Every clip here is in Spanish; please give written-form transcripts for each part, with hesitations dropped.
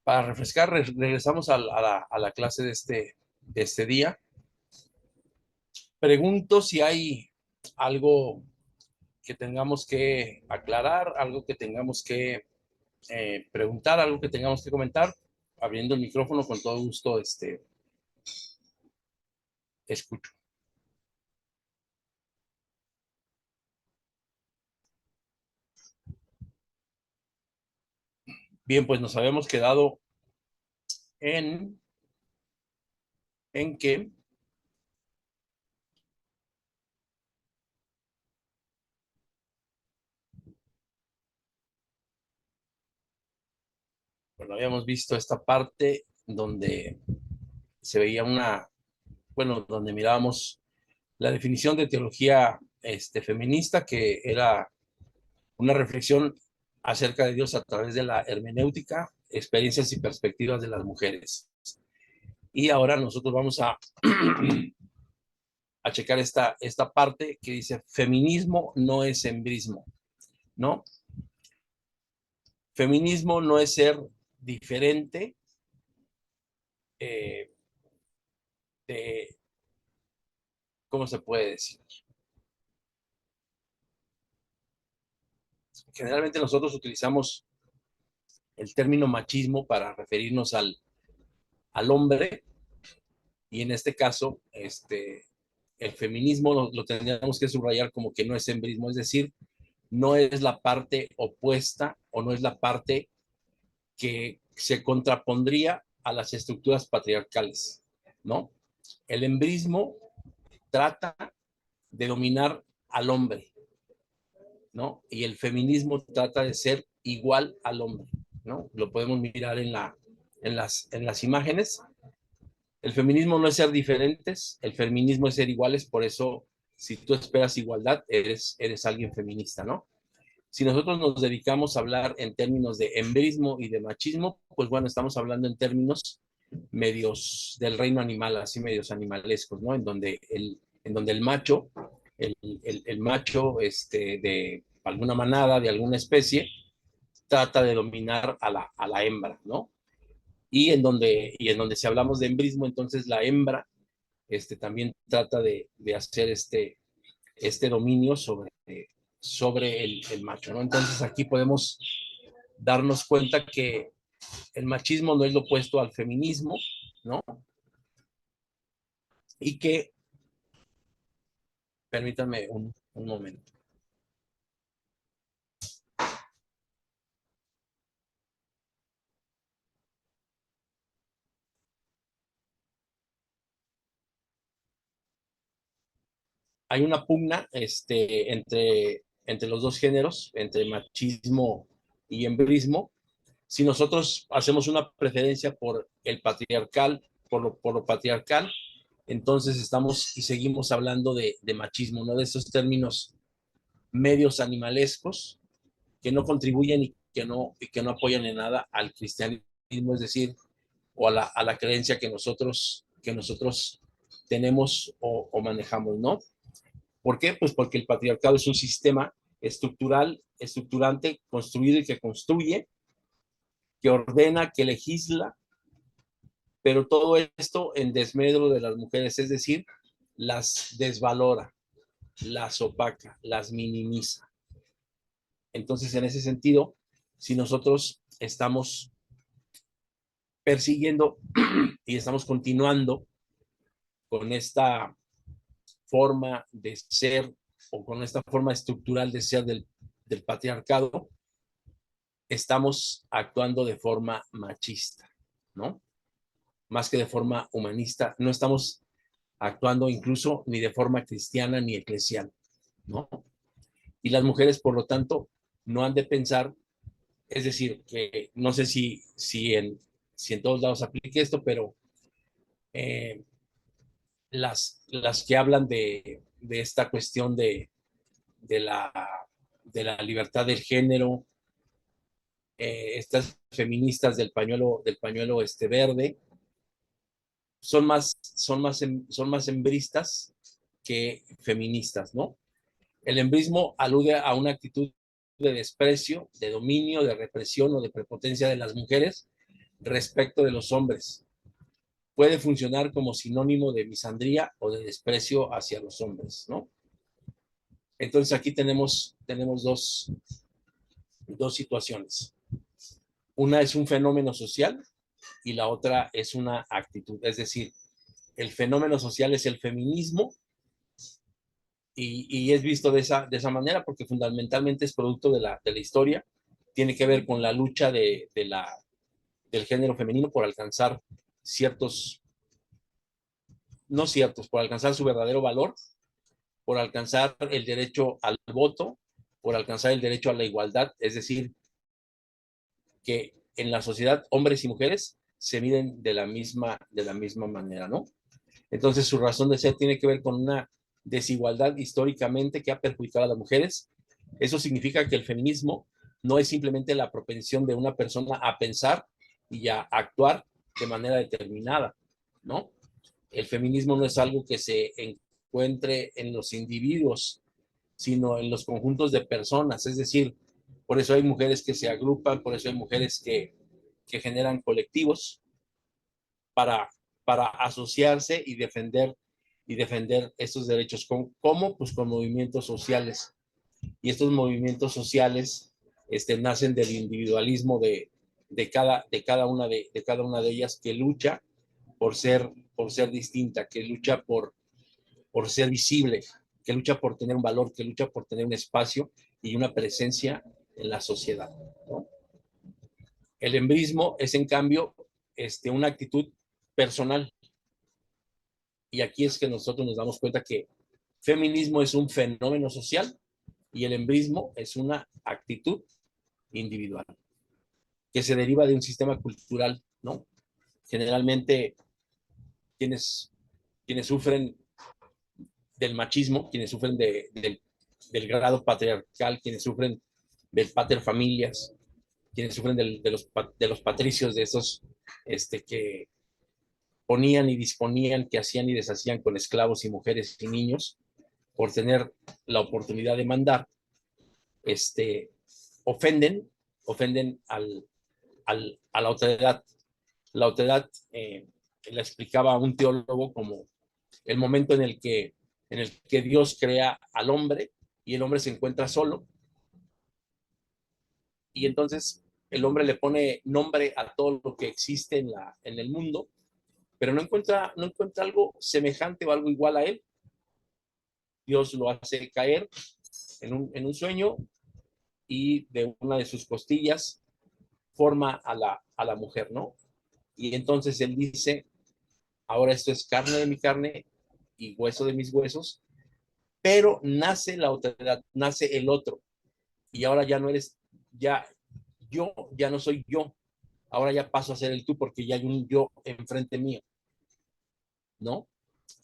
Para refrescar, regresamos a la clase de este día. Pregunto si hay algo que tengamos que aclarar, algo que tengamos que preguntar, algo que tengamos que comentar. Abriendo el micrófono con todo gusto, escucho. Bien, pues nos habíamos quedado en, en que bueno, habíamos visto esta parte donde se veía donde mirábamos la definición de teología feminista, que era una reflexión acerca de Dios a través de la hermenéutica, experiencias y perspectivas de las mujeres. Y ahora nosotros vamos a checar esta parte que dice: feminismo no es embrismo, ¿no? Feminismo no es ser diferente eh, de, ¿cómo se puede decir? Generalmente nosotros utilizamos el término machismo para referirnos al hombre, y en este caso, el feminismo lo tendríamos que subrayar como que no es embrismo, es decir, no es la parte opuesta o no es la parte que se contrapondría a las estructuras patriarcales, ¿no? El embrismo trata de dominar al hombre, ¿no? Y el feminismo trata de ser igual al hombre, ¿no? Lo podemos mirar en las imágenes. El feminismo no es ser diferentes, el feminismo es ser iguales, por eso si tú esperas igualdad, eres alguien feminista, ¿no? Si nosotros nos dedicamos a hablar en términos de embrismo y de machismo, pues bueno, estamos hablando en términos medios del reino animal, así medios animalescos, ¿no? En donde el macho, el macho de alguna manada, de alguna especie, trata de dominar a la hembra, ¿no? Y en donde si hablamos de embrismo, entonces la hembra también trata de hacer este dominio sobre el macho, ¿no? Entonces aquí podemos darnos cuenta que el machismo no es lo opuesto al feminismo, ¿no? Y que, permítanme un momento. Hay una pugna entre los dos géneros, entre machismo y embrismo. Si nosotros hacemos una preferencia por el patriarcal, por lo patriarcal, entonces estamos y seguimos hablando de machismo, ¿no? De esos términos medios animalescos que no contribuyen y que no apoyan en nada al cristianismo, es decir, o a la creencia que nosotros tenemos o manejamos, ¿no? ¿Por qué? Pues porque el patriarcado es un sistema estructurante, construido y que construye, que ordena, que legisla, pero todo esto en desmedro de las mujeres, es decir, las desvalora, las opaca, las minimiza. Entonces, en ese sentido, si nosotros estamos persiguiendo y estamos continuando con esta forma de ser o con esta forma estructural de ser del patriarcado, estamos actuando de forma machista, ¿no? Más que de forma humanista, no estamos actuando incluso ni de forma cristiana ni eclesial, ¿no? Y las mujeres, por lo tanto, no han de pensar, es decir, que no sé si en todos lados aplique esto, pero eh, las que hablan de esta cuestión de, la, de la libertad del género, estas feministas del pañuelo verde, son más hembristas que feministas, ¿no? El embrismo alude a una actitud de desprecio, de dominio, de represión o de prepotencia de las mujeres respecto de los hombres. Puede funcionar como sinónimo de misandría o de desprecio hacia los hombres, ¿no? Entonces aquí tenemos dos situaciones. Una es un fenómeno social y la otra es una actitud. Es decir, el fenómeno social es el feminismo y es visto de esa manera porque fundamentalmente es producto de la historia. Tiene que ver con la lucha del género femenino por alcanzar ciertos, no ciertos, por alcanzar su verdadero valor, por alcanzar el derecho al voto, por alcanzar el derecho a la igualdad, es decir, que en la sociedad hombres y mujeres se miden de la misma manera, ¿no? Entonces su razón de ser tiene que ver con una desigualdad históricamente que ha perjudicado a las mujeres. Eso significa que el feminismo no es simplemente la propensión de una persona a pensar y a actuar de manera determinada, ¿no? El feminismo no es algo que se encuentre en los individuos, sino en los conjuntos de personas. Es decir, por eso hay mujeres que se agrupan, por eso hay mujeres que generan colectivos para, para asociarse y defender estos derechos. ¿Cómo? Pues con movimientos sociales. Y estos movimientos sociales nacen del individualismo de cada una de ellas que lucha por ser distinta, que lucha por ser visible, que lucha por tener un valor, que lucha por tener un espacio y una presencia en la sociedad, ¿no? El embrismo es, en cambio, una actitud personal. Y aquí es que nosotros nos damos cuenta que feminismo es un fenómeno social y el embrismo es una actitud individual que se deriva de un sistema cultural, ¿no? Generalmente quienes, quienes sufren del machismo, quienes sufren del grado patriarcal, quienes sufren del pater familias, quienes sufren de los patricios, de esos que ponían y disponían, que hacían y deshacían con esclavos y mujeres y niños por tener la oportunidad de mandar, ofenden, ofenden a la otredad. La otredad la explicaba un teólogo como el momento en el que Dios crea al hombre y el hombre se encuentra solo y entonces el hombre le pone nombre a todo lo que existe en el mundo, pero no encuentra algo semejante o algo igual a él. Dios lo hace caer en un sueño y de una de sus costillas forma a la mujer, ¿no? Y entonces él dice, ahora esto es carne de mi carne y hueso de mis huesos, pero nace la otra, nace el otro. Y ahora ya no eres, ya yo, ya no soy yo. Ahora ya paso a ser el tú porque ya hay un yo enfrente mío, ¿no?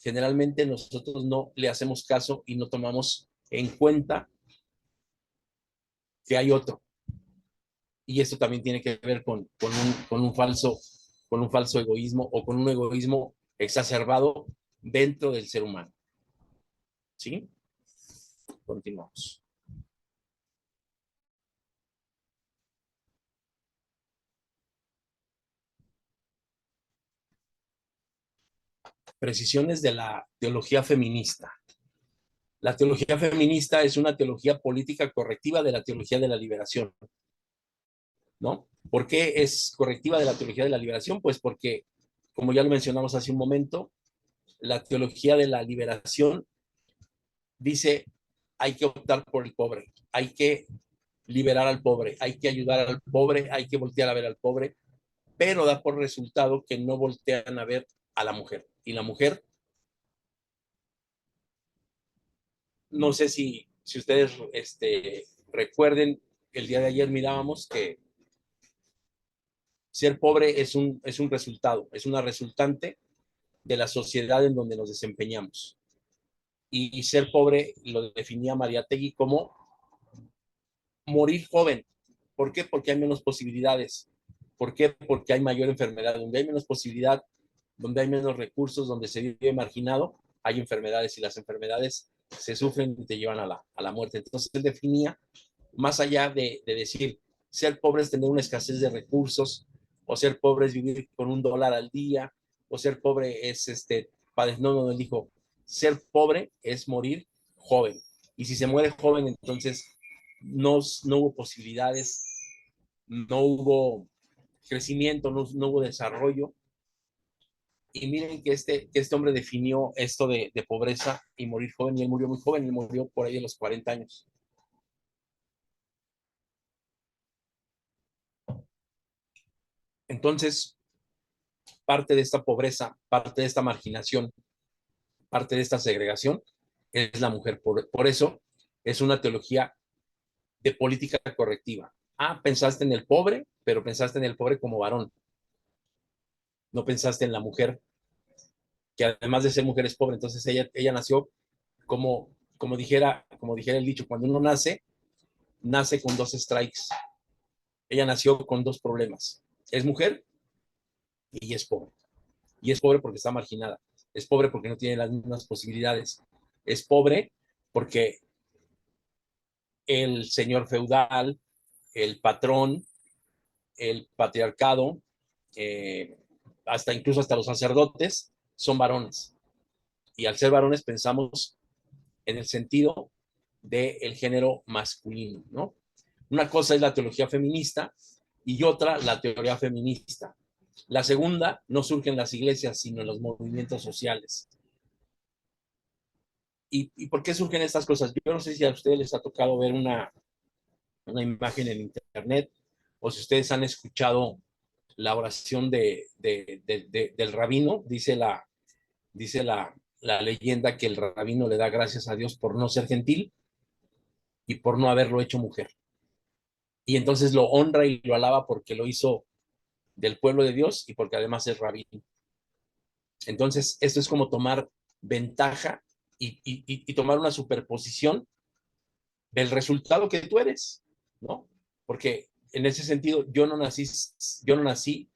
Generalmente nosotros no le hacemos caso y no tomamos en cuenta que hay otro. Y esto también tiene que ver con un falso egoísmo o con un egoísmo exacerbado dentro del ser humano. ¿Sí? Continuamos. Precisiones de la teología feminista. La teología feminista es una teología política correctiva de la teología de la liberación, ¿no? ¿Por qué es correctiva de la teología de la liberación? Pues porque, como ya lo mencionamos hace un momento, la teología de la liberación dice hay que optar por el pobre, hay que liberar al pobre, hay que ayudar al pobre, hay que voltear a ver al pobre, pero da por resultado que no voltean a ver a la mujer. Y la mujer, no sé si ustedes recuerden, el día de ayer mirábamos que ser pobre es un resultado, es una resultante de la sociedad en donde nos desempeñamos. Y ser pobre lo definía Mariátegui como morir joven. ¿Por qué? Porque hay menos posibilidades. ¿Por qué? Porque hay mayor enfermedad. Donde hay menos posibilidad, donde hay menos recursos, donde se vive marginado, hay enfermedades y las enfermedades se sufren y te llevan a la muerte. Entonces él definía, más allá de decir, ser pobre es tener una escasez de recursos, o ser pobre es vivir con $1 al día, o ser pobre es no, él dijo, ser pobre es morir joven. Y si se muere joven, entonces no hubo posibilidades, no hubo crecimiento, no hubo desarrollo. Y miren que este hombre definió esto de pobreza y morir joven, y él murió muy joven, él murió por ahí de los 40 años. Entonces, parte de esta pobreza, parte de esta marginación, parte de esta segregación es la mujer. Por eso es una teología de política correctiva. Ah, pensaste en el pobre, pero pensaste en el pobre como varón. No pensaste en la mujer, que además de ser mujer es pobre. Entonces ella nació como dijera el dicho, cuando uno nace con 2 strikes. Ella nació con 2 problemas. Es mujer y es pobre. Y es pobre porque está marginada. Es pobre porque no tiene las mismas posibilidades. Es pobre porque el señor feudal, el patrón, el patriarcado, eh, incluso hasta los sacerdotes, son varones. Y al ser varones pensamos en el sentido del género masculino, ¿no? Una cosa es la teología feminista y otra la teoría feminista. La segunda no surge en las iglesias, sino en los movimientos sociales. ¿Y por qué surgen estas cosas? Yo no sé si a ustedes les ha tocado ver una imagen en internet o si ustedes han escuchado la oración del rabino. Dice la leyenda que el rabino le da gracias a Dios por no ser gentil y por no haberlo hecho mujer. Y entonces lo honra y lo alaba porque lo hizo del pueblo de Dios y porque además es rabino. Entonces, esto es como tomar ventaja y tomar una superposición del resultado que tú eres, ¿no? Porque en ese sentido, yo no nací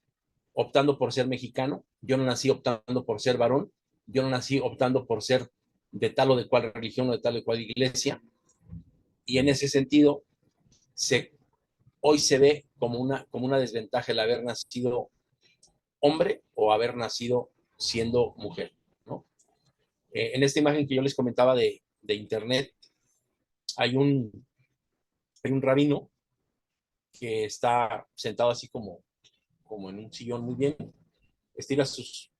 optando por ser mexicano, yo no nací optando por ser varón, yo no nací optando por ser de tal o de cual religión o de tal o de cual iglesia, y en ese sentido, hoy se ve como una desventaja el haber nacido hombre o haber nacido siendo mujer, ¿no? En esta imagen que yo les comentaba de internet, hay un rabino que está sentado así como en un sillón muy bien, estira sus,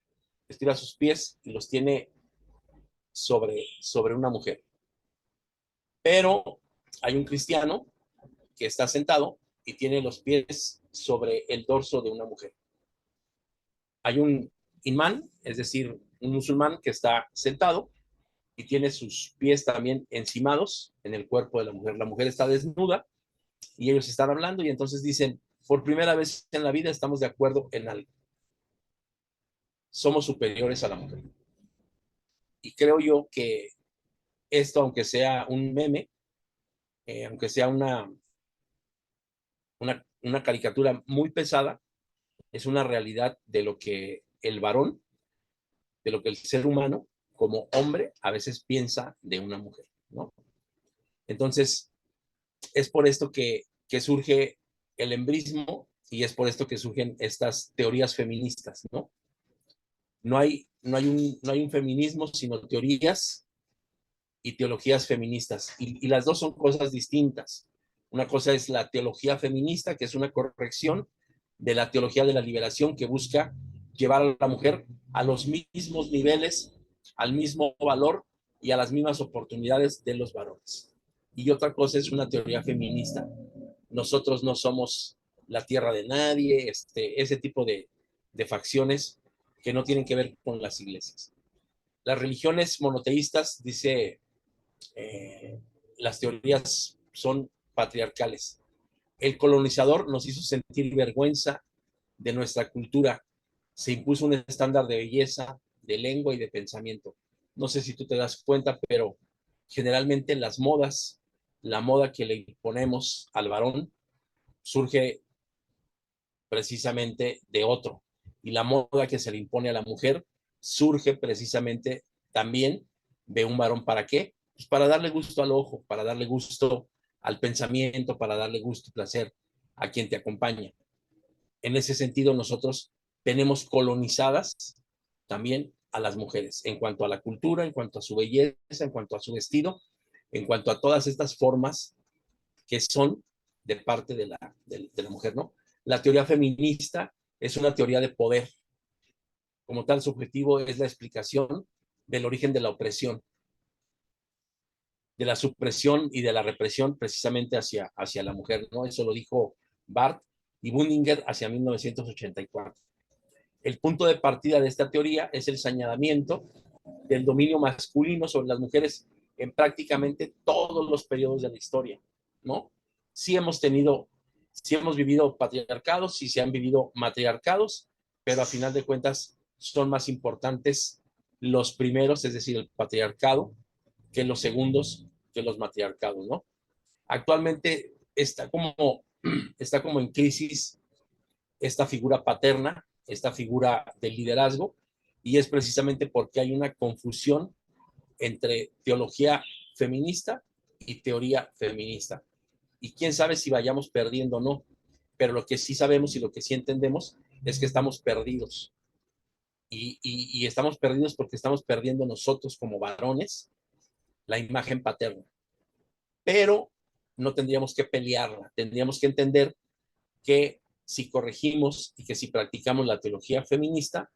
estira sus pies y los tiene sobre una mujer. Pero hay un cristiano que está sentado y tiene los pies sobre el dorso de una mujer. Hay un imán, es decir, un musulmán que está sentado y tiene sus pies también encimados en el cuerpo de la mujer. La mujer está desnuda y ellos están hablando y entonces dicen, por primera vez en la vida estamos de acuerdo en algo. Somos superiores a la mujer. Y creo yo que esto, aunque sea un meme, aunque sea una caricatura muy pesada, es una realidad de lo que el varón, de lo que el ser humano como hombre a veces piensa de una mujer, ¿no? Entonces, es por esto que surge el embrismo y es por esto que surgen estas teorías feministas, ¿no? No hay un feminismo, sino teorías y teologías feministas. Y las dos son cosas distintas. Una cosa es la teología feminista, que es una corrección de la teología de la liberación que busca llevar a la mujer a los mismos niveles, al mismo valor y a las mismas oportunidades de los varones. Y otra cosa es una teoría feminista. Nosotros no somos la tierra de nadie, ese tipo de facciones que no tienen que ver con las iglesias. Las religiones monoteístas, dice, eh, las teorías son patriarcales. El colonizador nos hizo sentir vergüenza de nuestra cultura. Se impuso un estándar de belleza, de lengua y de pensamiento. No sé si tú te das cuenta, pero generalmente la moda que le imponemos al varón surge precisamente de otro. Y la moda que se le impone a la mujer surge precisamente también de un varón. ¿Para qué? Pues para darle gusto al ojo, para darle gusto al pensamiento, para darle gusto y placer a quien te acompaña. En ese sentido, nosotros tenemos colonizadas también a las mujeres en cuanto a la cultura, en cuanto a su belleza, en cuanto a su vestido, en cuanto a todas estas formas que son de parte de la mujer, ¿no? La teoría feminista es una teoría de poder. Como tal, su objetivo es la explicación del origen de la opresión, de la supresión y de la represión precisamente hacia la mujer, ¿no? Eso lo dijo Barth y Bundinger hacia 1984. El punto de partida de esta teoría es el señalamiento del dominio masculino sobre las mujeres en prácticamente todos los periodos de la historia, ¿no? Sí hemos tenido, sí hemos vivido patriarcados, sí se han vivido matriarcados, pero a final de cuentas son más importantes los primeros, es decir, el patriarcado, que los segundos, que los matriarcados, ¿no? Actualmente está como en crisis esta figura paterna, esta figura del liderazgo, y es precisamente porque hay una confusión entre teología feminista y teoría feminista. Y quién sabe si vayamos perdiendo o no, pero lo que sí sabemos y lo que sí entendemos es que estamos perdidos. Y estamos perdidos porque estamos perdiendo nosotros como varones la imagen paterna. Pero no tendríamos que pelearla, tendríamos que entender que si corregimos y que si practicamos la teología feminista,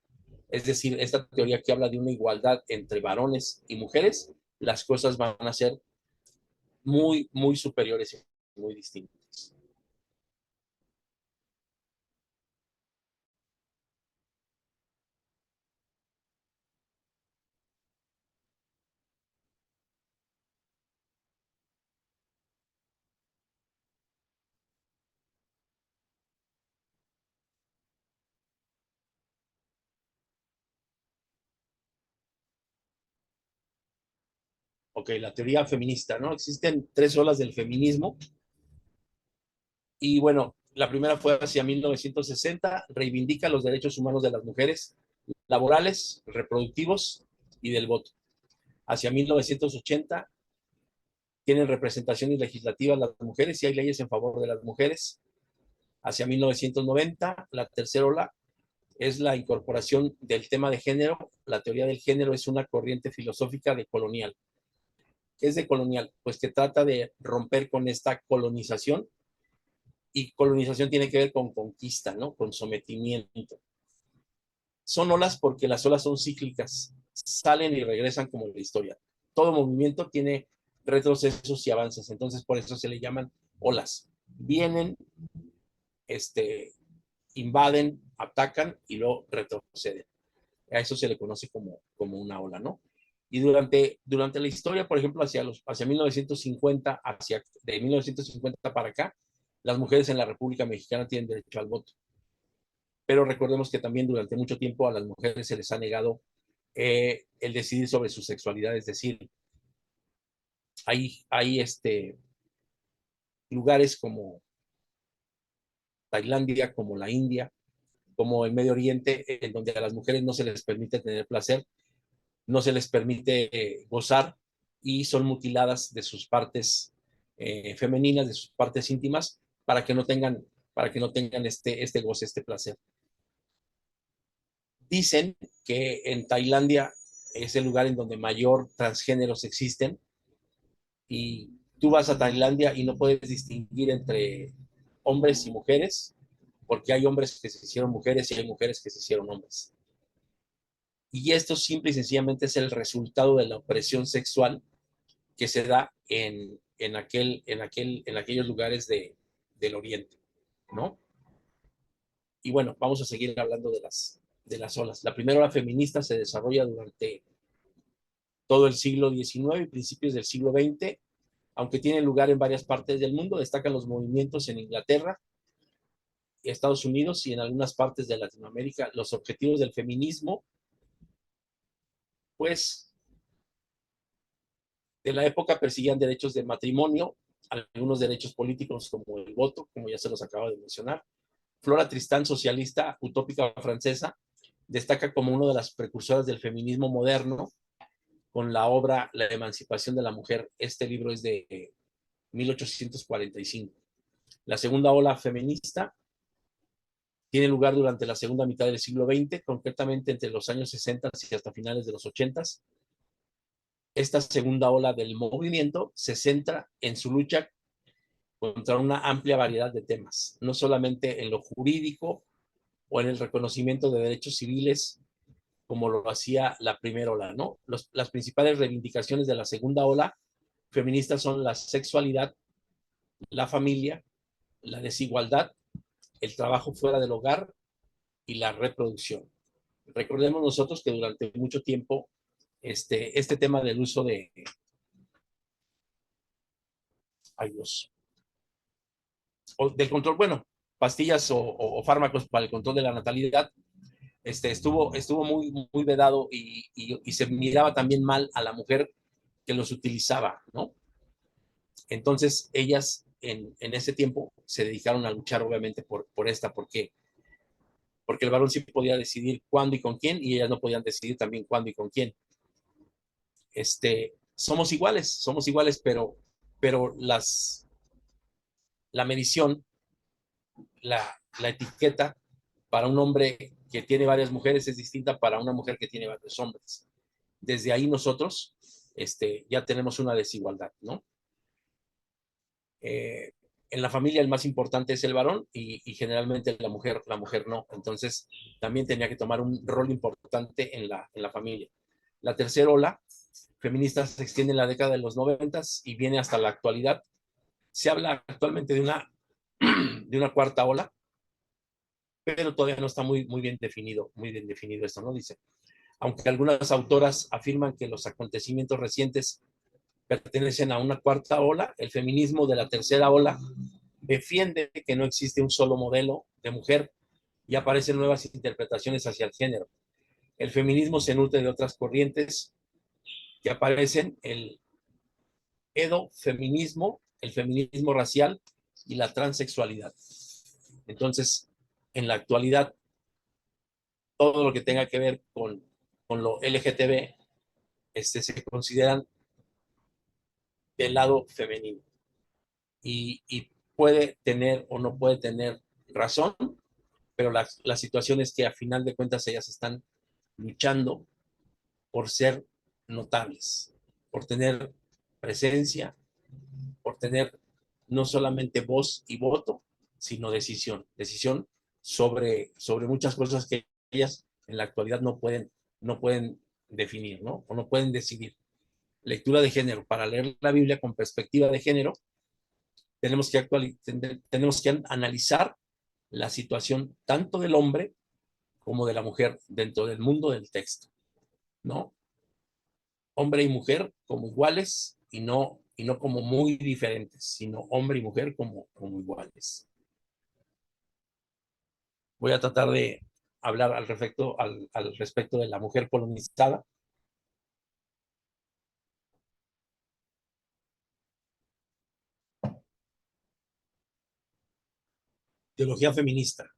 es decir, esta teoría que habla de una igualdad entre varones y mujeres, las cosas van a ser muy, muy superiores y muy distintas. Ok, la teoría feminista, ¿no? Existen tres olas del feminismo y bueno, la primera fue hacia 1960, reivindica los derechos humanos de las mujeres, laborales, reproductivos y del voto. Hacia 1980 tienen representaciones legislativas las mujeres y hay leyes en favor de las mujeres. Hacia 1990, la tercera ola es la incorporación del tema de género. La teoría del género es una corriente filosófica de colonial. ¿Qué es de colonial? Pues que trata de romper con esta colonización, y colonización tiene que ver con conquista, ¿no? Con sometimiento. Son olas porque las olas son cíclicas, salen y regresan como en la historia. Todo movimiento tiene retrocesos y avances, entonces por eso se le llaman olas. Vienen, este, invaden, atacan y luego retroceden. A eso se le conoce como una ola, ¿no? Y durante la historia, por ejemplo, hacia 1950, de 1950 para acá, las mujeres en la República Mexicana tienen derecho al voto. Pero recordemos que también durante mucho tiempo a las mujeres se les ha negado el decidir sobre su sexualidad, es decir, hay lugares como Tailandia, como la India, como el Medio Oriente, en donde a las mujeres no se les permite tener placer, no se les permite gozar y son mutiladas de sus partes femeninas, de sus partes íntimas, para que no tengan este goce, este placer. Dicen que en Tailandia es el lugar en donde mayor transgéneros existen y tú vas a Tailandia y no puedes distinguir entre hombres y mujeres porque hay hombres que se hicieron mujeres y hay mujeres que se hicieron hombres. Y esto simple y sencillamente es el resultado de la opresión sexual que se da en aquellos lugares del Oriente, ¿no? Y bueno, vamos a seguir hablando de las olas. La primera ola feminista se desarrolla durante todo el siglo XIX y principios del siglo XX, aunque tiene lugar en varias partes del mundo. Destacan los movimientos en Inglaterra, Estados Unidos y en algunas partes de Latinoamérica. Los objetivos del feminismo, pues, de la época perseguían derechos de matrimonio, algunos derechos políticos como el voto, como ya se los acabo de mencionar. Flora Tristán, socialista utópica francesa, destaca como una de las precursoras del feminismo moderno con la obra La emancipación de la mujer. Este libro es de 1845. La segunda ola feminista tiene lugar durante la segunda mitad del siglo XX, concretamente entre los años 60 y hasta finales de los 80. Esta segunda ola del movimiento se centra en su lucha contra una amplia variedad de temas, no solamente en lo jurídico o en el reconocimiento de derechos civiles, como lo hacía la primera ola, ¿no? Las principales reivindicaciones de la segunda ola feminista son la sexualidad, la familia, la desigualdad, el trabajo fuera del hogar y la reproducción. Recordemos nosotros que durante mucho tiempo este tema del uso de ay Dios, del control, bueno, pastillas o fármacos para el control de la natalidad, estuvo muy vedado y se miraba también mal a la mujer que los utilizaba, ¿no? Entonces ellas en ese tiempo se dedicaron a luchar obviamente por esta, porque el varón sí podía decidir cuándo y con quién, y ellas no podían decidir también cuándo y con quién. Somos iguales, pero la medición, la etiqueta para un hombre que tiene varias mujeres es distinta para una mujer que tiene varios hombres. Desde ahí nosotros ya tenemos una desigualdad, ¿no? En la familia el más importante es el varón y generalmente la mujer no. Entonces también tenía que tomar un rol importante en la familia. La tercera ola feminista se extiende en la década de los 90 y viene hasta la actualidad. Se habla actualmente de una cuarta ola, pero todavía no está muy bien definido esto, ¿no? Dice, aunque algunas autoras afirman que los acontecimientos recientes pertenecen a una cuarta ola, el feminismo de la tercera ola defiende que no existe un solo modelo de mujer y aparecen nuevas interpretaciones hacia el género. El feminismo se nutre de otras corrientes que aparecen, el edofeminismo, el feminismo racial y la transexualidad. Entonces, en la actualidad, todo lo que tenga que ver con lo LGTB se consideran del lado femenino y puede tener o no puede tener razón, pero la situación es que a final de cuentas ellas están luchando por ser notables, por tener presencia, por tener no solamente voz y voto, sino decisión sobre muchas cosas que ellas en la actualidad no pueden definir, ¿no? O no pueden decidir. Lectura de género. Para leer la Biblia con perspectiva de género, tenemos que analizar la situación tanto del hombre como de la mujer dentro del mundo del texto, ¿no? Hombre y mujer como iguales y no como muy diferentes, sino hombre y mujer como iguales. Voy a tratar de hablar al respecto de la mujer colonizada. Teología feminista.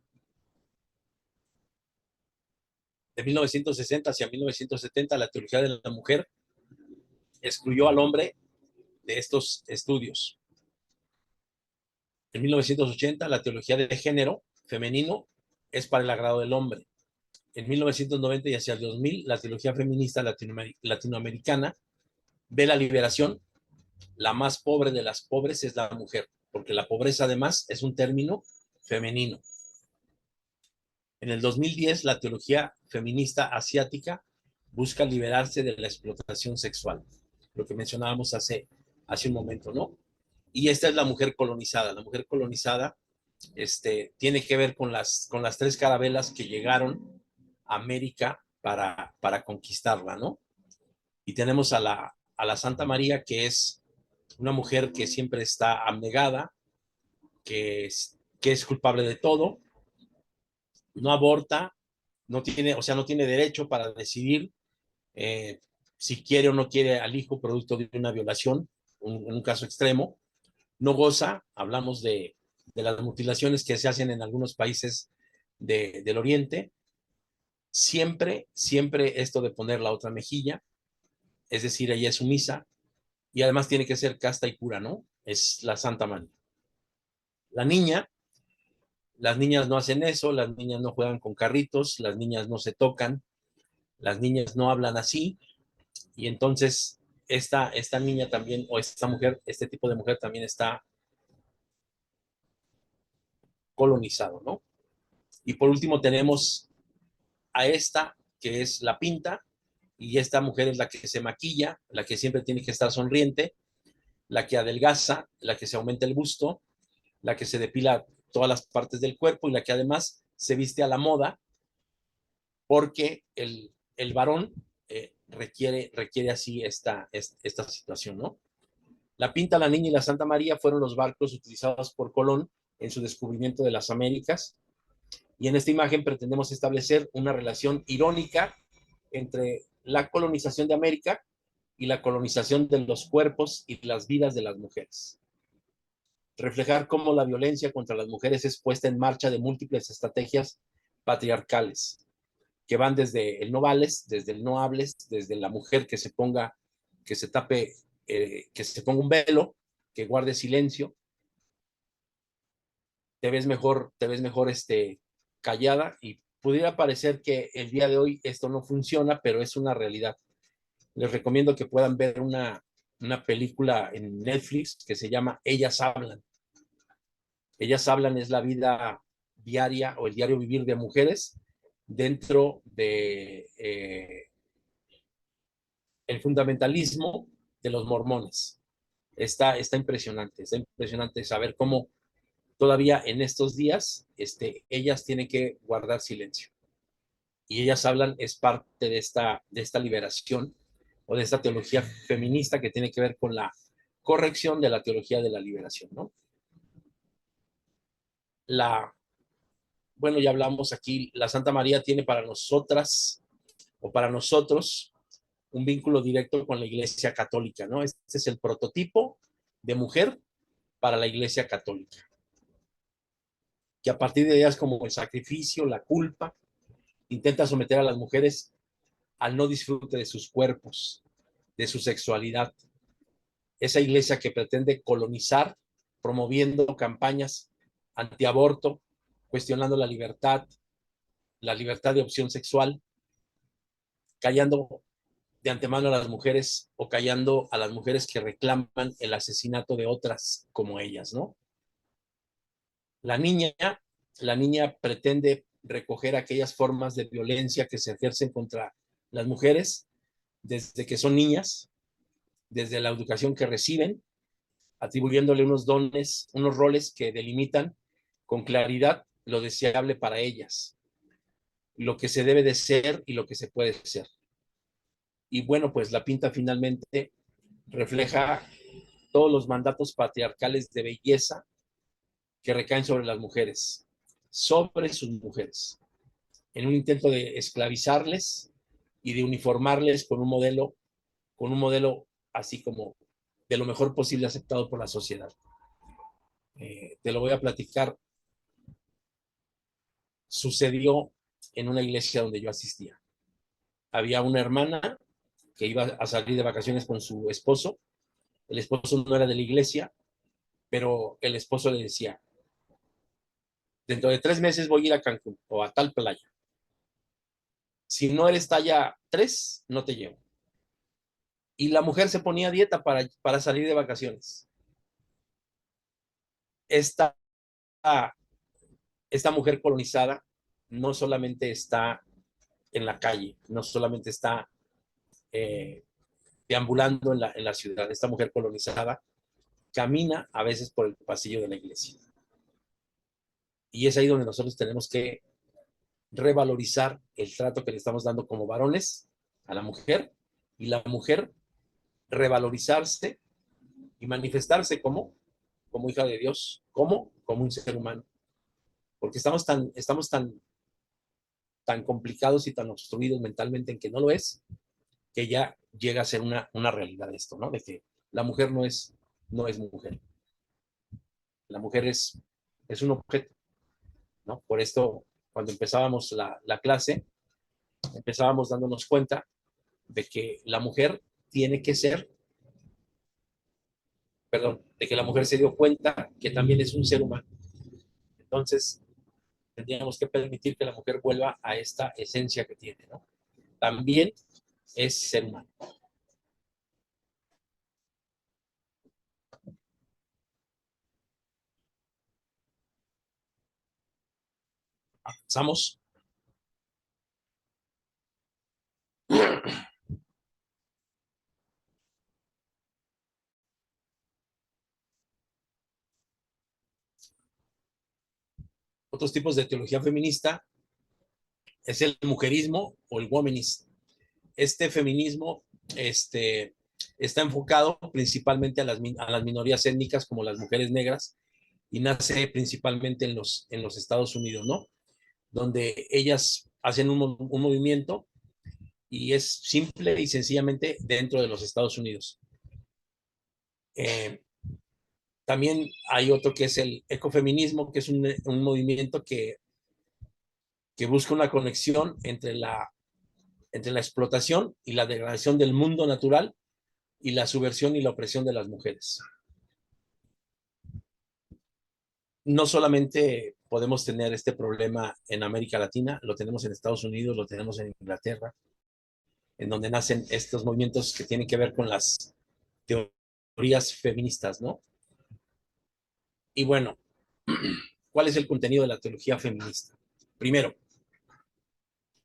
De 1960 hacia 1970, la teología de la mujer excluyó al hombre de estos estudios. En 1980, la teología de género femenino es para el agrado del hombre. En 1990 y hacia el 2000, la teología feminista latinoamericana ve la liberación. La más pobre de las pobres es la mujer, porque la pobreza además es un término femenino. En el 2010, la teología feminista asiática busca liberarse de la explotación sexual, lo que mencionábamos hace un momento, ¿no? Y esta es la mujer colonizada. La mujer colonizada tiene que ver con las tres carabelas que llegaron a América para conquistarla, ¿no? Y tenemos a la Santa María, que es una mujer que siempre está abnegada, que es culpable de todo, no aborta, no tiene derecho para decidir eh, si quiere o no quiere al hijo producto de una violación, en un caso extremo, no goza, hablamos de las mutilaciones que se hacen en algunos países del Oriente, siempre esto de poner la otra mejilla, es decir, ella es sumisa y además tiene que ser casta y pura, ¿no? Es la Santa María. La niña Las niñas no hacen eso, las niñas no juegan con carritos, las niñas no se tocan, las niñas no hablan así, y entonces esta niña también, o esta mujer, este tipo de mujer también está colonizado, ¿no? Y por último tenemos a esta, que es la pinta, y esta mujer es la que se maquilla, la que siempre tiene que estar sonriente, la que adelgaza, la que se aumenta el busto, la que se depila todas las partes del cuerpo y la que además se viste a la moda porque el varón requiere así esta situación, ¿no? La Pinta, la Niña y la Santa María fueron los barcos utilizados por Colón en su descubrimiento de las Américas, y en esta imagen pretendemos establecer una relación irónica entre la colonización de América y la colonización de los cuerpos y las vidas de las mujeres. Reflejar cómo la violencia contra las mujeres es puesta en marcha de múltiples estrategias patriarcales, que van desde el no vales, desde el no hables, desde la mujer que se ponga, que se tape, que se ponga un velo, que guarde silencio, te ves mejor callada, y pudiera parecer que el día de hoy esto no funciona, pero es una realidad. Les recomiendo que puedan ver una película en Netflix que se llama Ellas Hablan. Ellas Hablan es la vida diaria o el diario vivir de mujeres dentro de el fundamentalismo de los mormones. Está impresionante saber cómo todavía en estos días ellas tienen que guardar silencio. Y ellas hablan, es parte de esta liberación o de esta teología feminista que tiene que ver con la corrección de la teología de la liberación, ¿no? La, bueno, ya hablamos aquí, la Santa María tiene para nosotras o para nosotros un vínculo directo con la Iglesia Católica, ¿no? Este es el prototipo de mujer para la Iglesia Católica, que a partir de ellas como el sacrificio, la culpa, intenta someter a las mujeres al no disfrute de sus cuerpos, de su sexualidad. Esa iglesia que pretende colonizar, promoviendo campañas antiaborto, cuestionando la libertad de opción sexual, callando de antemano a las mujeres o callando a las mujeres que reclaman el asesinato de otras como ellas, ¿no? La niña, la niña pretende recoger aquellas formas de violencia que se ejercen contra las mujeres desde que son niñas, desde la educación que reciben, atribuyéndole unos dones, unos roles que delimitan con claridad lo deseable para ellas, lo que se debe de ser y lo que se puede ser. Y bueno, pues la Pinta finalmente refleja todos los mandatos patriarcales de belleza que recaen sobre sus mujeres, en un intento de esclavizarles y de uniformarles con un modelo así como de lo mejor posible aceptado por la sociedad. Te lo voy a platicar. Sucedió en una iglesia donde yo asistía. Había una hermana que iba a salir de vacaciones con su esposo. El esposo no era de la iglesia, pero el esposo le decía, dentro de 3 meses voy a ir a Cancún o a tal playa. Si no eres talla 3, no te llevo. Y la mujer se ponía a dieta para salir de vacaciones. Esta, esta mujer colonizada no solamente está en la calle, no solamente está eh, deambulando en la ciudad. Esta mujer colonizada camina a veces por el pasillo de la iglesia. Y es ahí donde nosotros tenemos que revalorizar el trato que le estamos dando como varones a la mujer, y la mujer revalorizarse y manifestarse como hija de Dios, como un ser humano. Porque tan complicados y tan obstruidos mentalmente en que no lo es, que ya llega a ser una realidad esto, ¿no? De que la mujer no es mujer. La mujer es un objeto, ¿no? Por esto, cuando empezábamos la clase, empezábamos dándonos cuenta de que la mujer tiene que ser, perdón, de que la mujer se dio cuenta que también es un ser humano. Entonces, tendríamos que permitir que la mujer vuelva a esta esencia que tiene, ¿no? También es ser humano. Avanzamos. Otros tipos de teología feminista es el mujerismo o el womanismo. Este feminismo está enfocado principalmente a las minorías étnicas como las mujeres negras y nace principalmente en los Estados Unidos, ¿no? Donde ellas hacen un movimiento y es simple y sencillamente dentro de los Estados Unidos. También hay otro que es el ecofeminismo, que es un movimiento que busca una conexión entre la explotación y la degradación del mundo natural y la subversión y la opresión de las mujeres. No solamente podemos tener este problema en América Latina, lo tenemos en Estados Unidos, lo tenemos en Inglaterra, en donde nacen estos movimientos que tienen que ver con las teorías feministas, ¿no? Y bueno, ¿cuál es el contenido de la teología feminista? Primero,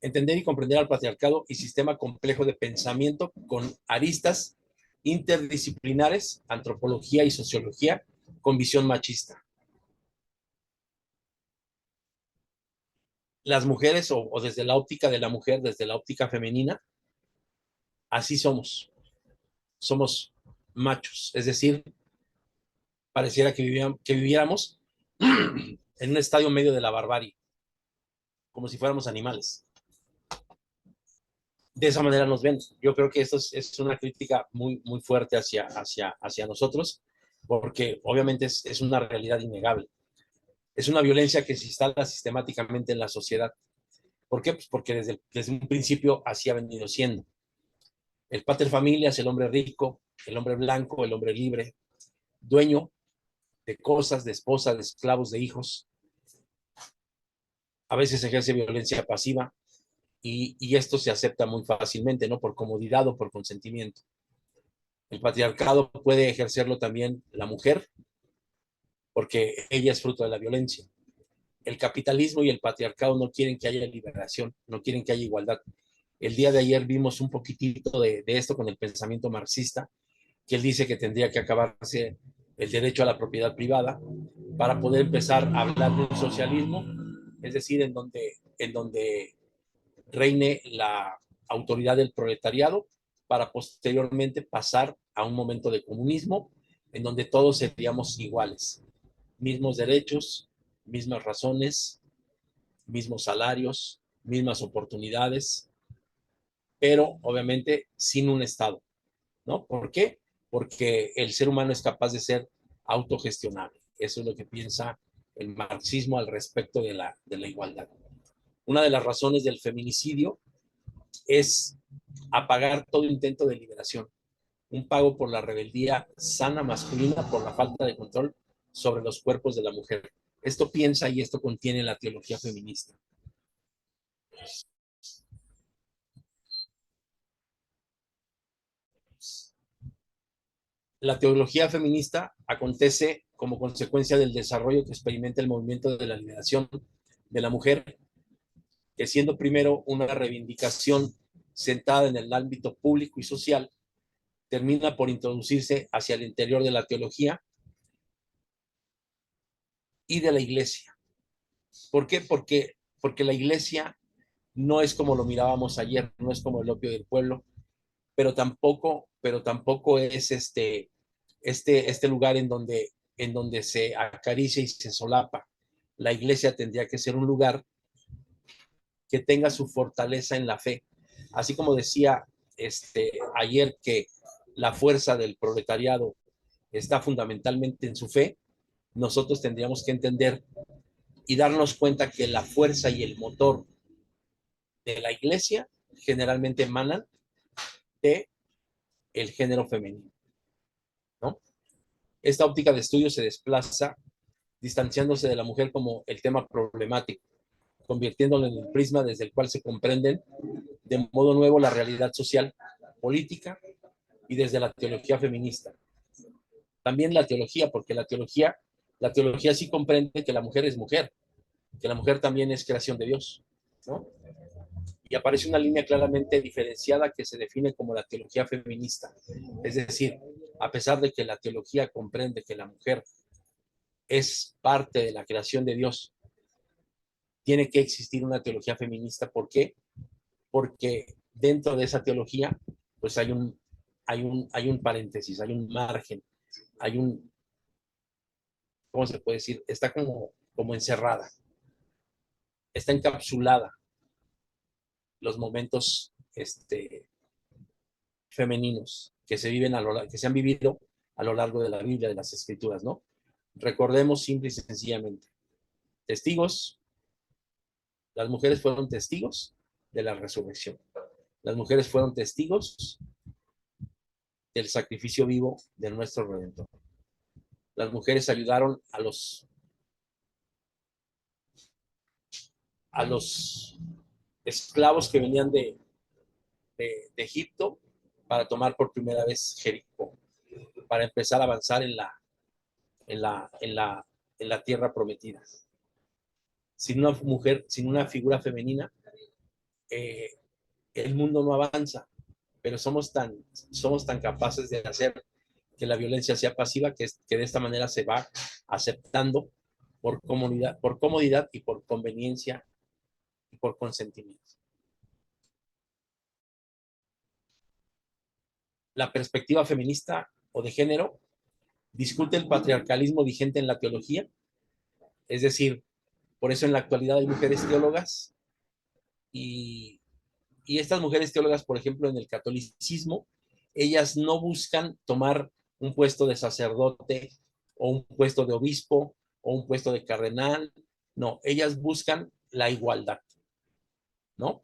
entender y comprender al patriarcado y sistema complejo de pensamiento con aristas interdisciplinares, antropología y sociología, con visión machista. Las mujeres, o desde la óptica de la mujer, desde la óptica femenina, así somos. Somos machos, es decir, pareciera que viviéramos en un estadio medio de la barbarie, como si fuéramos animales. De esa manera nos ven. Yo creo que esto es una crítica muy fuerte hacia nosotros, porque obviamente es una realidad innegable. Es una violencia que se instala sistemáticamente en la sociedad. ¿Por qué? Pues porque desde un principio así ha venido siendo. El pater familias, el hombre rico, el hombre blanco, el hombre libre, dueño de cosas, de esposas, de esclavos, de hijos. A veces ejerce violencia pasiva y esto se acepta muy fácilmente, ¿no? Por comodidad o por consentimiento. El patriarcado puede ejercerlo también la mujer, porque ella es fruto de la violencia. El capitalismo y el patriarcado no quieren que haya liberación, no quieren que haya igualdad. El día de ayer vimos un poquitito de esto con el pensamiento marxista, que él dice que tendría que acabarse el derecho a la propiedad privada para poder empezar a hablar de un socialismo, es decir, en donde reine la autoridad del proletariado para posteriormente pasar a un momento de comunismo en donde todos seríamos iguales, mismos derechos, mismas razones, mismos salarios, mismas oportunidades, pero obviamente sin un Estado, ¿no? ¿Por qué? Porque el ser humano es capaz de ser autogestionable. Eso es lo que piensa el marxismo al respecto de la igualdad. Una de las razones del feminicidio es apagar todo intento de liberación, un pago por la rebeldía sana masculina por la falta de control sobre los cuerpos de la mujer. Esto piensa y esto contiene la teología feminista. La teología feminista acontece como consecuencia del desarrollo que experimenta el movimiento de la liberación de la mujer, que siendo primero una reivindicación sentada en el ámbito público y social, termina por introducirse hacia el interior de la teología y de la iglesia. ¿Por qué? Porque la iglesia no es como lo mirábamos ayer, no es como el opio del pueblo, pero tampoco es este lugar en donde se acaricia y se solapa. La iglesia tendría que ser un lugar que tenga su fortaleza en la fe. Así como decía ayer que la fuerza del proletariado está fundamentalmente en su fe, nosotros tendríamos que entender y darnos cuenta que la fuerza y el motor de la iglesia generalmente emanan de el género femenino, ¿no? Esta óptica de estudio se desplaza distanciándose de la mujer como el tema problemático, convirtiéndolo en el prisma desde el cual se comprenden de modo nuevo la realidad social, política y desde la teología feminista. También la teología, porque la teología sí comprende que la mujer es mujer, que la mujer también es creación de Dios, ¿no? Y aparece una línea claramente diferenciada que se define como la teología feminista. Es decir, a pesar de que la teología comprende que la mujer es parte de la creación de Dios, tiene que existir una teología feminista. ¿Por qué? Porque dentro de esa teología, pues hay un paréntesis, hay un margen, hay un, ¿cómo se puede decir? Está como encerrada, está encapsulada los momentos femeninos que se viven que se han vivido a lo largo de la Biblia, de las Escrituras, ¿no? Recordemos simple y sencillamente, testigos, las mujeres fueron testigos de la resurrección. Las mujeres fueron testigos del sacrificio vivo de nuestro Redentor. Las mujeres ayudaron a los esclavos que venían de Egipto para tomar por primera vez Jericó, para empezar a avanzar en la tierra prometida. Sin una mujer, sin una figura femenina, eh, el mundo no avanza, pero somos tan capaces de hacer que la violencia sea pasiva que de esta manera se va aceptando por comodidad y por conveniencia y por consentimiento. La perspectiva feminista o de género discute el patriarcalismo vigente en la teología, es decir, por eso en la actualidad hay mujeres teólogas y, y estas mujeres teólogas, por ejemplo, en el catolicismo, ellas no buscan tomar un puesto de sacerdote o un puesto de obispo o un puesto de cardenal, no, ellas buscan la igualdad, ¿no?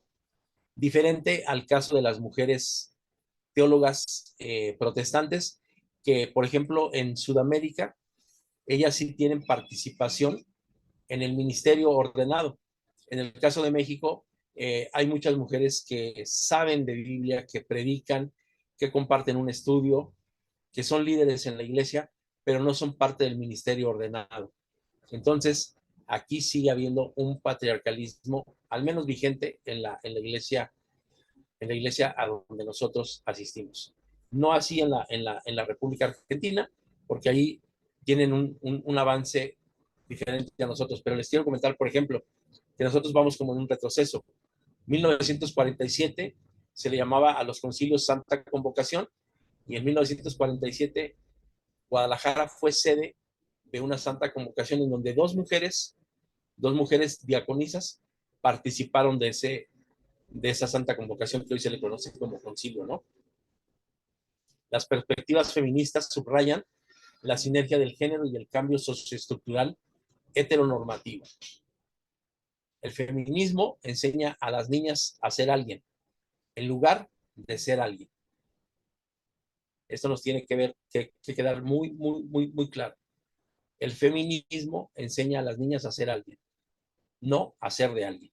Diferente al caso de las mujeres teólogas protestantes, que por ejemplo en Sudamérica, ellas sí tienen participación en el ministerio ordenado. En el caso de México, hay muchas mujeres que saben de Biblia, que predican, que comparten un estudio, que son líderes en la iglesia, pero no son parte del ministerio ordenado. Entonces, aquí sigue habiendo un patriarcalismo, al menos vigente en la iglesia a donde nosotros asistimos. No así en la República Argentina, porque ahí tienen un avance diferente a nosotros. Pero les quiero comentar, por ejemplo, que nosotros vamos como en un retroceso. 1947 se le llamaba a los concilios Santa Convocación y en 1947 Guadalajara fue sede de una Santa Convocación en donde dos mujeres diaconisas participaron de esa Santa Convocación que hoy se le conoce como concilio, ¿no? Las perspectivas feministas subrayan la sinergia del género y el cambio socioestructural heteronormativo. El feminismo enseña a las niñas a ser alguien, en lugar de ser alguien. Esto nos tiene que quedar muy claro. El feminismo enseña a las niñas a ser alguien, no a ser de alguien.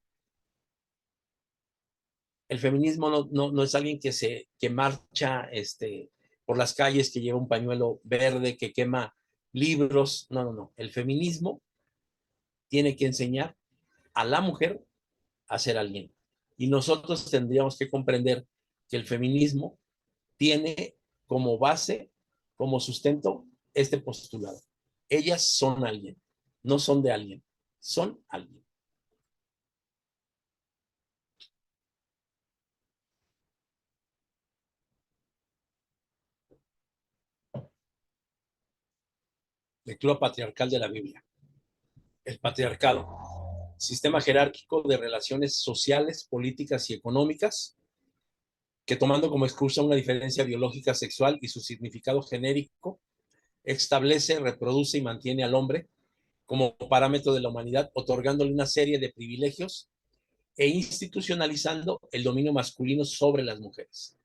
El feminismo no es alguien que marcha por las calles, que lleva un pañuelo verde, que quema libros. No. El feminismo tiene que enseñar a la mujer a ser alguien. Y nosotros tendríamos que comprender que el feminismo tiene como base, como sustento, este postulado. Ellas son alguien, no son de alguien, son alguien. Lectura patriarcal de la Biblia. El patriarcado, sistema jerárquico de relaciones sociales, políticas y económicas, que tomando como excusa una diferencia biológica sexual y su significado genérico, establece, reproduce y mantiene al hombre como parámetro de la humanidad, otorgándole una serie de privilegios e institucionalizando el dominio masculino sobre las mujeres.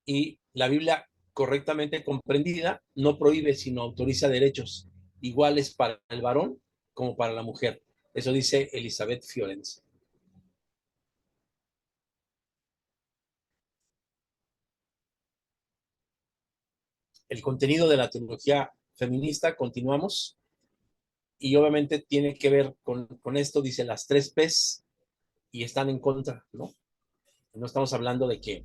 Y la Biblia, correctamente comprendida, no prohíbe, sino autoriza derechos iguales para el varón como para la mujer. Eso dice Elizabeth Fiorenza. El contenido de la teología feminista, continuamos, y obviamente tiene que ver con esto, dice las 3 P's, y están en contra, ¿no? No estamos hablando de que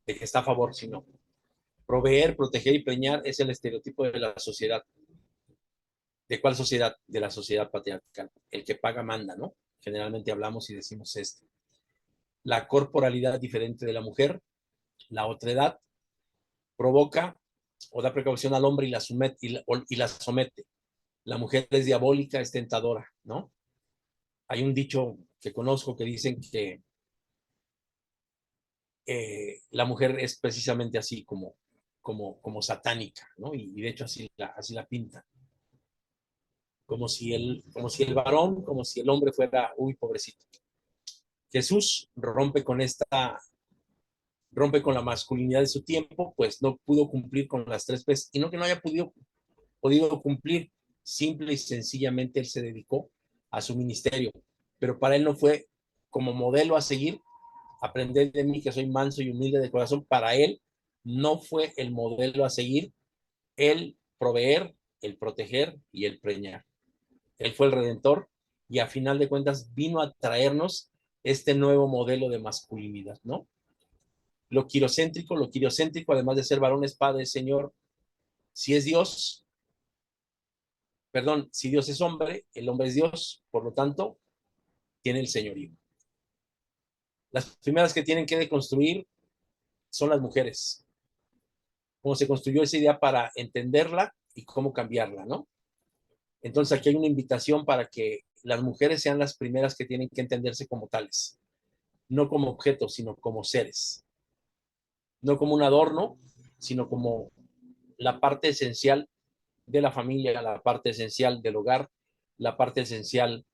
está a favor, sino proveer, proteger y preñar es el estereotipo de la sociedad. ¿De cuál sociedad? De la sociedad patriarcal. El que paga manda, ¿no? Generalmente hablamos y decimos esto. La corporalidad diferente de la mujer, la otredad, provoca o da precaución al hombre y la somete. La mujer es diabólica, es tentadora, ¿no? Hay un dicho que conozco que dicen que la mujer es precisamente así como satánica, ¿no? Y de hecho así la pinta. Como si el varón, como si el hombre fuera, uy, pobrecito. Jesús rompe con la masculinidad de su tiempo, pues no pudo cumplir con las 3 P's, y no que no haya podido cumplir, simple y sencillamente él se dedicó a su ministerio, pero para él no fue como modelo a seguir, aprender de mí que soy manso y humilde de corazón. Para él no fue el modelo a seguir el proveer, el proteger y el preñar. Él fue el redentor y a final de cuentas vino a traernos este nuevo modelo de masculinidad, ¿no? Lo quiriocéntrico, además de ser varón, es Padre, Señor. Si es Dios, perdón, si Dios es hombre, el hombre es Dios, por lo tanto, tiene el señorío. Las primeras que tienen que deconstruir son las mujeres. Cómo se construyó esa idea para entenderla y cómo cambiarla, ¿no? Entonces aquí hay una invitación para que las mujeres sean las primeras que tienen que entenderse como tales, no como objetos, sino como seres, no como un adorno, sino como la parte esencial de la familia, la parte esencial del hogar, la parte esencial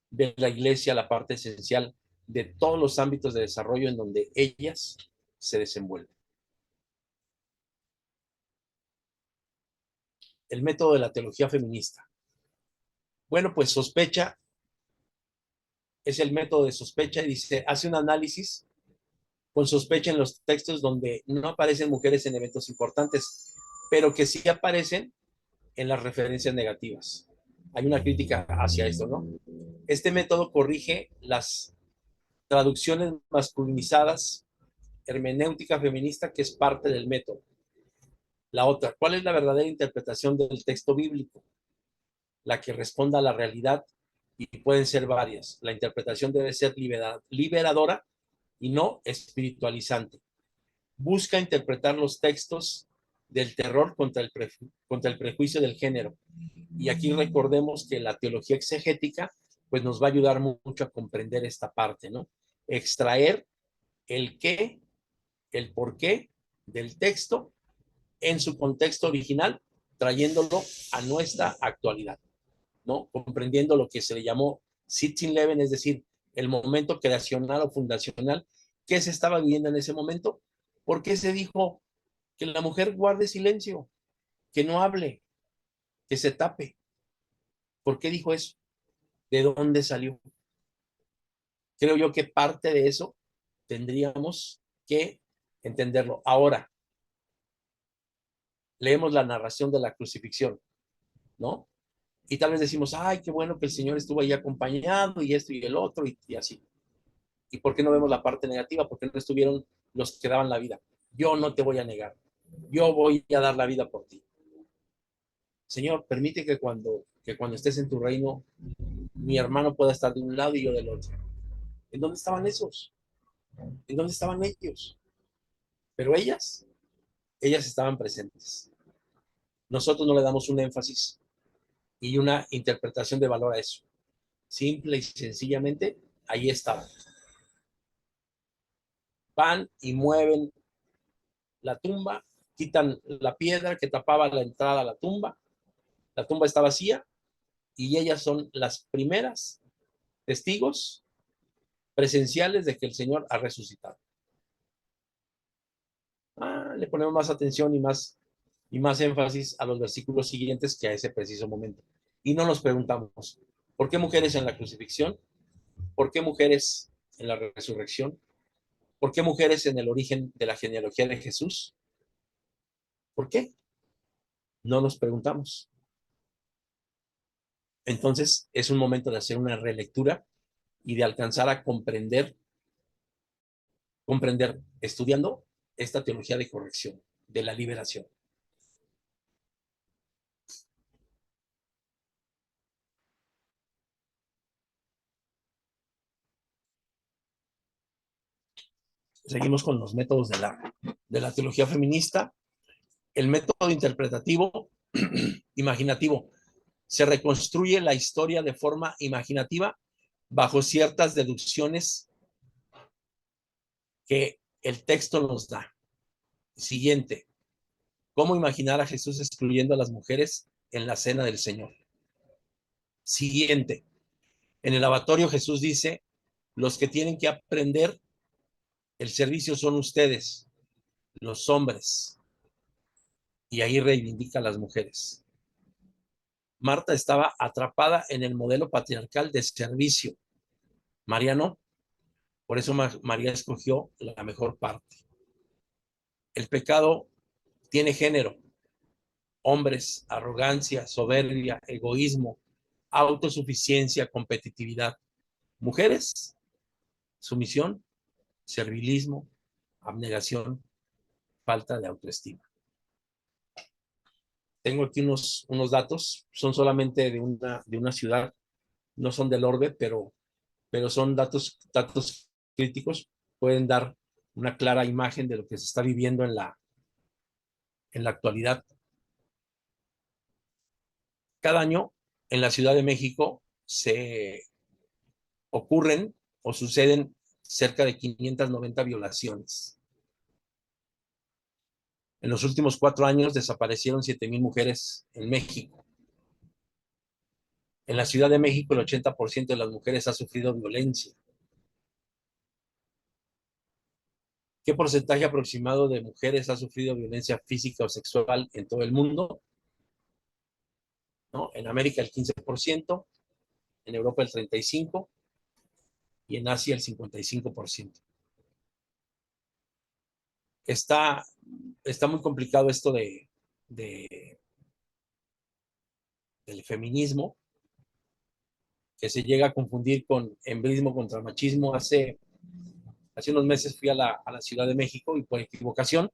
de la iglesia, la parte esencial de todos los ámbitos de desarrollo en donde ellas se desenvuelven. El método de la teología feminista. Bueno, pues sospecha es el método de sospecha y dice, hace un análisis con sospecha en los textos donde no aparecen mujeres en eventos importantes, pero que sí aparecen en las referencias negativas. Hay una crítica hacia esto, ¿no? Este método corrige las traducciones masculinizadas, hermenéutica feminista, que es parte del método. La otra, ¿cuál es la verdadera interpretación del texto bíblico? La que responda a la realidad, y pueden ser varias. La interpretación debe ser liberadora y no espiritualizante. Busca interpretar los textos del terror contra el prejuicio del género. Y aquí recordemos que la teología exegética pues nos va a ayudar mucho a comprender esta parte, ¿no? Extraer el qué, el por qué del texto en su contexto original, trayéndolo a nuestra actualidad, ¿no? Comprendiendo lo que se le llamó Sitzenleben, es decir, el momento creacional o fundacional que se estaba viviendo en ese momento. ¿Por qué se dijo que la mujer guarde silencio, que no hable, que se tape? ¿Por qué dijo eso? ¿De dónde salió? Creo yo que parte de eso tendríamos que entenderlo. Ahora, leemos la narración de la crucifixión, ¿no? Y tal vez decimos, ay, qué bueno que el Señor estuvo ahí acompañado y esto y el otro y así. ¿Y por qué no vemos la parte negativa? Porque no estuvieron los que daban la vida. Yo no te voy a negar. Yo voy a dar la vida por ti. Señor, permite que cuando estés en tu reino, mi hermano pueda estar de un lado y yo del otro. ¿En dónde estaban esos? ¿En dónde estaban ellos? Pero ellas estaban presentes. Nosotros no le damos un énfasis y una interpretación de valor a eso. Simple y sencillamente, ahí estaban. Van y mueven la tumba, quitan la piedra que tapaba la entrada a la tumba está vacía y ellas son las primeras testigos presenciales de que el Señor ha resucitado. Le ponemos más atención y más énfasis a los versículos siguientes que a ese preciso momento. Y no nos preguntamos, ¿Por qué mujeres en la crucifixión? ¿Por qué mujeres en la resurrección? ¿Por qué mujeres en el origen de la genealogía de Jesús? ¿Por qué? No nos preguntamos. Entonces es un momento de hacer una relectura y de alcanzar a comprender estudiando esta teología de corrección, de la liberación. Seguimos con los métodos de la teología feminista. El método interpretativo, imaginativo. Se reconstruye la historia de forma imaginativa bajo ciertas deducciones que el texto nos da. Siguiente. ¿Cómo imaginar a Jesús excluyendo a las mujeres en la cena del Señor? Siguiente. En el lavatorio Jesús dice, los que tienen que aprender el servicio son ustedes, los hombres. Y ahí reivindica a las mujeres. Marta estaba atrapada en el modelo patriarcal de servicio. María no. Por eso María escogió la mejor parte. El pecado tiene género. Hombres, arrogancia, soberbia, egoísmo, autosuficiencia, competitividad. Mujeres, sumisión, servilismo, abnegación, falta de autoestima. Tengo aquí unos datos, son solamente de una ciudad, no son del orbe, pero son datos críticos, pueden dar una clara imagen de lo que se está viviendo en la actualidad. Cada año en la Ciudad de México se ocurren o suceden cerca de 590 violaciones. En los últimos 4 años desaparecieron 7,000 mujeres en México. En la Ciudad de México el 80% de las mujeres ha sufrido violencia. ¿Qué porcentaje aproximado de mujeres ha sufrido violencia física o sexual en todo el mundo? ¿No? En América el 15%, en Europa el 35% y en Asia el 55%. Está muy complicado esto del feminismo, que se llega a confundir con embrismo contra machismo. Hace unos meses fui a la Ciudad de México y por equivocación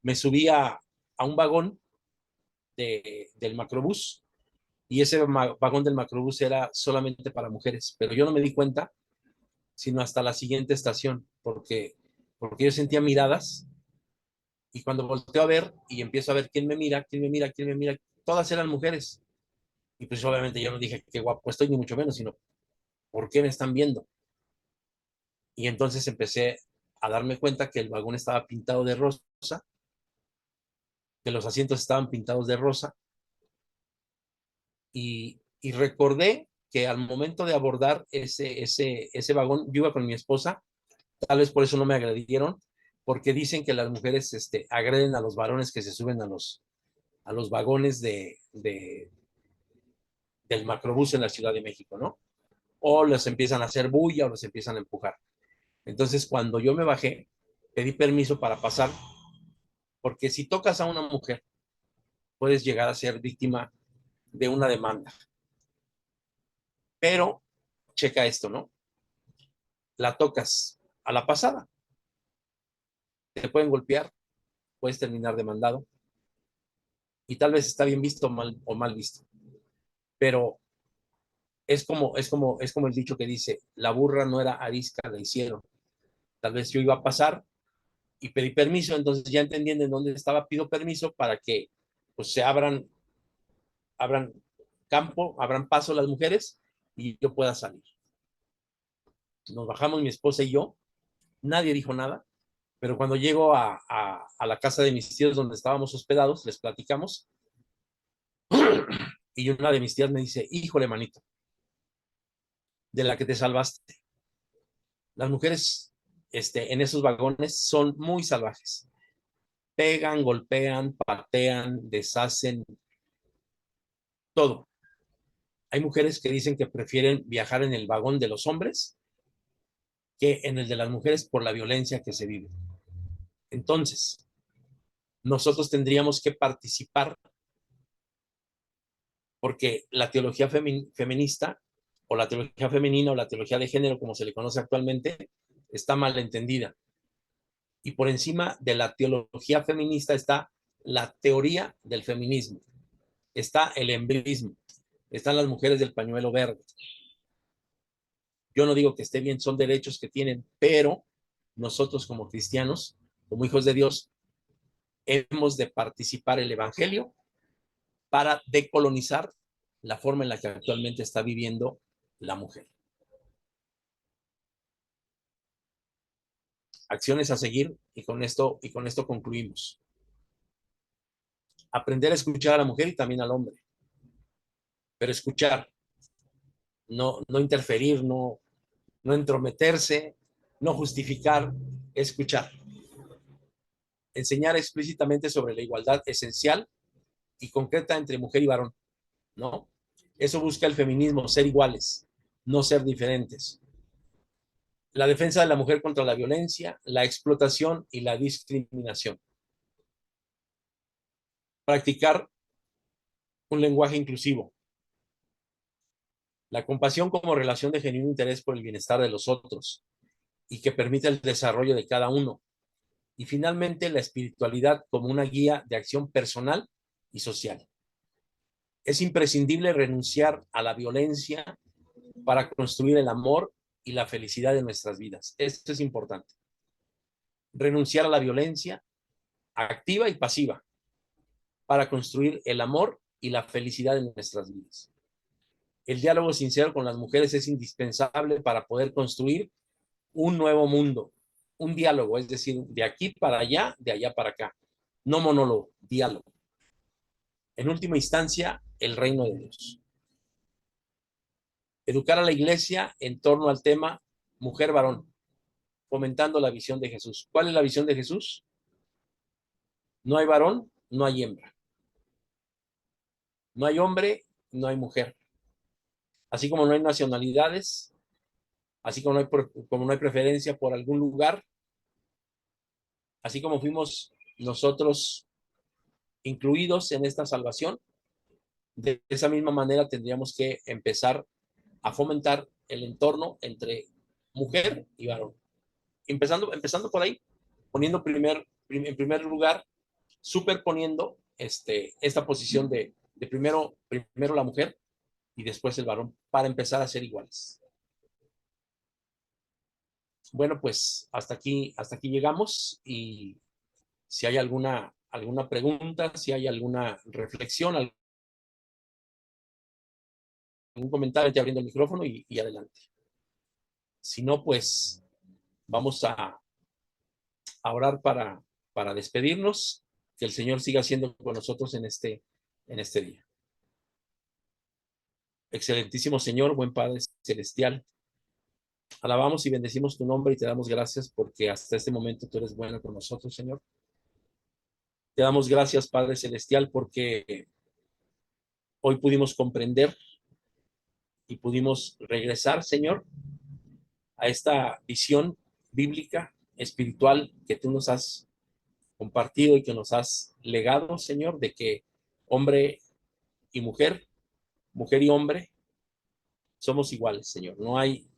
me subí a un vagón del macrobús y ese vagón del macrobús era solamente para mujeres, pero yo no me di cuenta sino hasta la siguiente estación, porque yo sentía miradas y cuando volteo a ver y empiezo a ver quién me mira, todas eran mujeres. Y pues obviamente yo no dije qué guapo estoy, ni mucho menos, sino ¿por qué me están viendo? Y entonces empecé a darme cuenta que el vagón estaba pintado de rosa, que los asientos estaban pintados de rosa, y recordé que al momento de abordar ese vagón, yo iba con mi esposa, tal vez por eso no me agredieron, porque dicen que las mujeres agreden a los varones que se suben a los vagones del macrobús en la Ciudad de México, ¿no? O les empiezan a hacer bulla o los empiezan a empujar. Entonces, cuando yo me bajé, pedí permiso para pasar, porque si tocas a una mujer, puedes llegar a ser víctima de una demanda. Pero, checa esto, ¿no? La tocas a la pasada, te pueden golpear, puedes terminar demandado, y tal vez está bien visto o mal visto. Pero es como el dicho que dice, la burra no era arisca, la hicieron. Tal vez yo iba a pasar y pedí permiso, entonces ya entendiendo en dónde estaba, pido permiso para que pues se abran campo, abran paso las mujeres y yo pueda salir. Nos bajamos mi esposa y yo, nadie dijo nada, pero cuando llego a la casa de mis tíos donde estábamos hospedados, les platicamos y una de mis tías me dice, híjole, manito, de la que te salvaste. Las mujeres en esos vagones son muy salvajes. Pegan, golpean, patean, deshacen, todo. Hay mujeres que dicen que prefieren viajar en el vagón de los hombres que en el de las mujeres por la violencia que se vive. Entonces, nosotros tendríamos que participar porque la teología feminista o la teología femenina o la teología de género, como se le conoce actualmente, está mal entendida. Y por encima de la teología feminista está la teoría del feminismo, está el embrismo, están las mujeres del pañuelo verde. Yo no digo que esté bien, son derechos que tienen, pero nosotros como cristianos, como hijos de Dios, hemos de participar el evangelio para decolonizar la forma en la que actualmente está viviendo la mujer. Acciones a seguir y con esto concluimos. Aprender a escuchar a la mujer y también al hombre, pero escuchar, no interferir, no entrometerse, no justificar, escuchar. Enseñar explícitamente sobre la igualdad esencial y concreta entre mujer y varón, ¿no? Eso busca el feminismo, ser iguales, no ser diferentes. La defensa de la mujer contra la violencia, la explotación y la discriminación. Practicar un lenguaje inclusivo. La compasión como relación de genuino interés por el bienestar de los otros y que permite el desarrollo de cada uno. Y finalmente, la espiritualidad como una guía de acción personal y social. Es imprescindible renunciar a la violencia para construir el amor y la felicidad de nuestras vidas. Esto es importante. Renunciar a la violencia activa y pasiva para construir el amor y la felicidad de nuestras vidas. El diálogo sincero con las mujeres es indispensable para poder construir un nuevo mundo, un diálogo, es decir, de aquí para allá, de allá para acá. No monólogo, diálogo. En última instancia, el reino de Dios. Educar a la iglesia en torno al tema mujer-varón, fomentando la visión de Jesús. ¿Cuál es la visión de Jesús? No hay varón, no hay hembra. No hay hombre, no hay mujer. Así como no hay nacionalidades, así como no hay preferencia por algún lugar, así como fuimos nosotros incluidos en esta salvación, de esa misma manera tendríamos que empezar a fomentar el entorno entre mujer y varón. Empezando por ahí, poniendo en primer lugar, superponiendo esta posición de primero la mujer y después el varón, para empezar a ser iguales. Bueno, pues hasta aquí llegamos y si hay alguna pregunta, si hay alguna reflexión, algún comentario, te abriendo el micrófono y adelante. Si no, pues vamos a orar para despedirnos, que el Señor siga siendo con nosotros en este día. Excelentísimo Señor, buen Padre Celestial, alabamos y bendecimos tu nombre y te damos gracias porque hasta este momento tú eres bueno con nosotros, Señor. Te damos gracias, Padre Celestial, porque hoy pudimos comprender y pudimos regresar, Señor, a esta visión bíblica, espiritual que tú nos has compartido y que nos has legado, Señor, de que hombre y mujer y hombre, somos iguales, Señor. No hay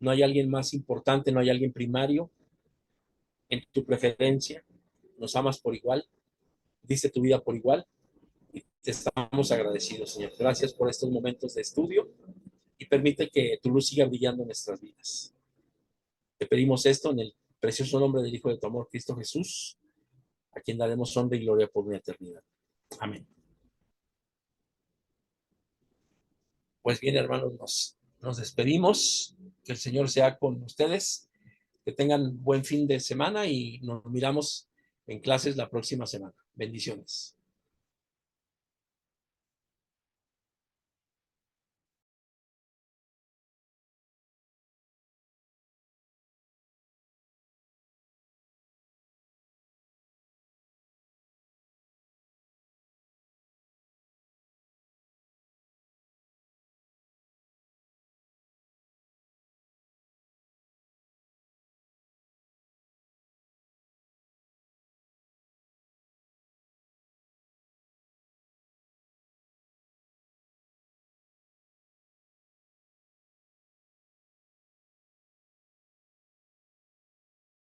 alguien más importante, no hay alguien primario en tu preferencia. Nos amas por igual, diste tu vida por igual y te estamos agradecidos, Señor. Gracias por estos momentos de estudio y permite que tu luz siga brillando en nuestras vidas. Te pedimos esto en el precioso nombre del Hijo de tu amor, Cristo Jesús, a quien daremos honra y gloria por una eternidad. Amén. Pues bien, hermanos, nos despedimos. Que el Señor sea con ustedes. Que tengan buen fin de semana y nos miramos en clases la próxima semana. Bendiciones.